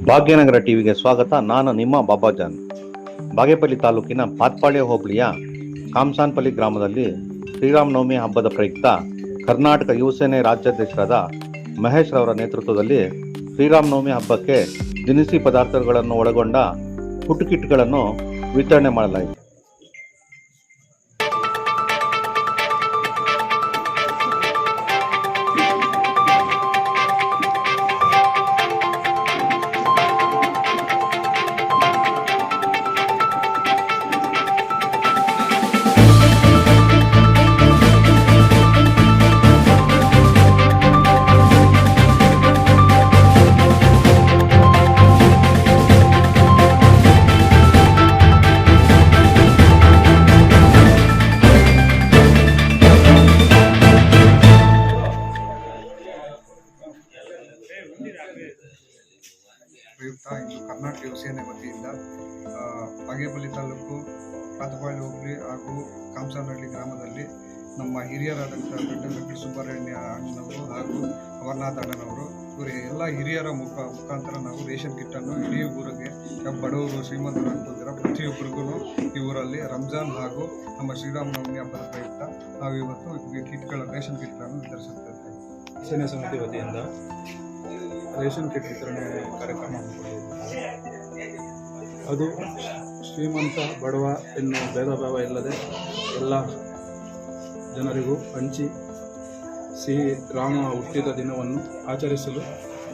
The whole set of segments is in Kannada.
ಭಾಗ್ಯನಗರ ಟಿವಿಗೆ ಸ್ವಾಗತ. ನಾನು ನಿಮ್ಮ ಬಾಬಾಜಾನ್. ಬಾಗೇಪಲ್ಲಿ ತಾಲೂಕಿನ ಪಾತ್ಪಾಳ್ಯ ಹೋಬಳಿಯ ಕಾಮಸಾನಪಲ್ಲಿ ಗ್ರಾಮದಲ್ಲಿ ಶ್ರೀರಾಮನವಮಿ ಹಬ್ಬದ ಪ್ರಯುಕ್ತ ಕರ್ನಾಟಕ ಯುವಸೇನೆ ರಾಜ್ಯಾಧ್ಯಕ್ಷರಾದ ಮಹೇಶ್ ರವರ ನೇತೃತ್ವದಲ್ಲಿ ಶ್ರೀರಾಮನವಮಿ ಹಬ್ಬಕ್ಕೆ ದಿನಸಿ ಪದಾರ್ಥಗಳನ್ನು ಒಳಗೊಂಡ ಫುಡ್ ಕಿಟ್ಗಳನ್ನು ವಿತರಣೆ ಮಾಡಲಾಯಿತು. ಪ್ರಯುಕ್ತ ಇಂದು ಕರ್ನಾಟಕ ಯುವಸೇನೆ ವತಿಯಿಂದ ಬಾಗೇಪಲ್ಲಿ ತಾಲೂಕು ಪಾತ್ಪಾಳ್ಯ ಹೋಬಳಿ ಹಾಗೂ ಕಾಮಸಾನಹಳ್ಳಿ ಗ್ರಾಮದಲ್ಲಿ ನಮ್ಮ ಹಿರಿಯರಾದಂಥ ಗಡ್ಡ ಸುಬ್ಬಾರಣ್ಯ ಅಣ್ಣನವರು ಹಾಗೂ ಅಮರನಾಥ್ ಅಣ್ಣನವರು ಇವರು ಎಲ್ಲ ಹಿರಿಯರ ಮುಖಾಂತರ ನಾವು ರೇಷನ್ ಕಿಟ್ಟನ್ನು ಇಡೀ ಊರಿಗೆ ಬಡವರು ಶ್ರೀಮಂತರು ಅನ್ಕೊಂಡಿರೋ ಪ್ರತಿಯೊಬ್ಬರಿಗೂ ಈ ಊರಲ್ಲಿ ರಂಜಾನ್ ಹಾಗೂ ನಮ್ಮ ಶ್ರೀರಾಮನವಮಿ ಹಬ್ಬದ ಪ್ರಯುಕ್ತ ನಾವು ಇವತ್ತು ರೇಷನ್ ಕಿಟ್ಗಳನ್ನು ವಿತರಿಸುತ್ತಿದ್ದೇವೆ. ಸೇನೆ ಸಮಿತಿ ವತಿಯಿಂದ ರೇಷನ್ ಕಿಟ್ ವಿತರಣೆ ಕಾರ್ಯಕ್ರಮ ಹಮ್ಮಿಕೊಂಡಿದ್ದೇವೆ. ಅದು ಶ್ರೀಮಂತ ಬಡವ ಎನ್ನುವ ಭೇದ ಭಾವ ಇಲ್ಲದೆ ಎಲ್ಲ ಜನರಿಗೂ ಹಂಚಿ ಶ್ರೀರಾಮ ಹುಟ್ಟಿದ ದಿನವನ್ನು ಆಚರಿಸಲು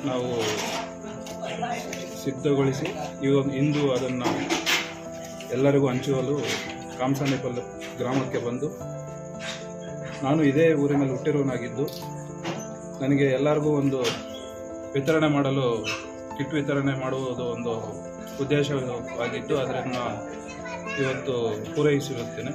ನಾವು ಸಿದ್ಧಗೊಳಿಸಿ ಇಂದು ಅದನ್ನು ಎಲ್ಲರಿಗೂ ಹಂಚುವಲು ಕಾಮಸಾನಪಲ್ಲಿ ಗ್ರಾಮಕ್ಕೆ ಬಂದು, ನಾನು ಇದೇ ಊರಿನಲ್ಲಿ ಹುಟ್ಟಿರುವನಾಗಿದ್ದು ನನಗೆ ಎಲ್ಲರಿಗೂ ಒಂದು ವಿತರಣೆ ಮಾಡಲು ಕಿಟ್ ವಿತರಣೆ ಮಾಡುವುದು ಒಂದು ಉದ್ದೇಶವಾಗಿದ್ದು ಅದನ್ನು ಇವತ್ತು ಪೂರೈಸಿರುತ್ತೇನೆ.